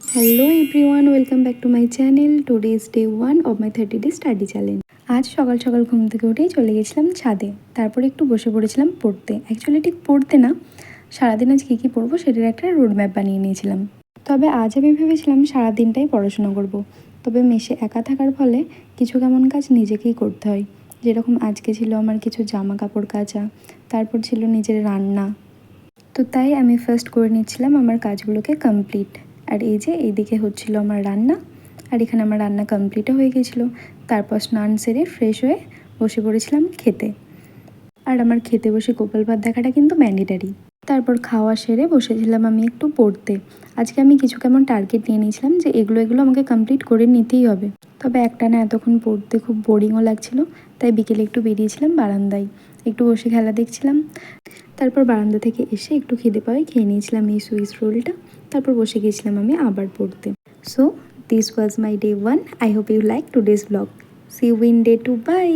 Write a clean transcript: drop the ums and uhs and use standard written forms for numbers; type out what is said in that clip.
Hello everyone, welcome back to my channel. Today is day 1 of my 30 day study challenge. আজ সকাল সকাল ঘুম থেকে উঠেই চলে গেছিলাম ছাদে। তারপরে একটু বসে পড়েছিলাম পড়তে। অ্যাকচুয়ালি ঠিক পড়তে না, সারাদিন আজ কী কী পড়বো সেটার একটা রোড ম্যাপ বানিয়ে নিয়েছিলাম। তবে আজ আমি ভেবেছিলাম সারাদিনটাই পড়াশোনা করব। তবে মেসে একা থাকার ফলে কিছু কেমন কাজ নিজেকেই করতে হয়। যেরকম আজকে ছিল আমার কিছু জামা কাপড় কাচা, তারপর ছিল নিজের রান্না। তো তাই আমি ফার্স্ট করে নিচ্ছিলাম আমার কাজগুলোকে কমপ্লিট। আর এই যে এইদিকে হচ্ছিল আমার রান্না, আর এখানে আমার রান্না কমপ্লিটও হয়ে গেছিলো। তারপর স্নান সেরে ফ্রেশ হয়ে বসে পড়েছিলাম খেতে। আর আমার খেতে বসে গোপাল ভাত দেখাটা কিন্তু ম্যান্ডেটারি। তারপর খাওয়া সেরে বসেছিলাম আমি একটু পড়তে। আজকে আমি কিছু কেমন টার্গেট নিয়ে নিয়েছিলাম যে এগুলো আমাকে কমপ্লিট করে নিতেই হবে। তবে একটানা এতক্ষণ পড়তে খুব বোরিংও লাগছিল, তাই বিকেলে একটু বেরিয়েছিলাম বারান্দায়, একটু বসে খেলা দেখছিলাম। তারপর বারান্দা থেকে এসে একটু খিদে পাওয়ায় খেয়ে নিয়েছিলাম এই সুইস রোলটা। তারপর বসে গিয়েছিলাম আমি আবার পড়তে। So this was my day 1। I hope you like today's blog. See you in day 2। By.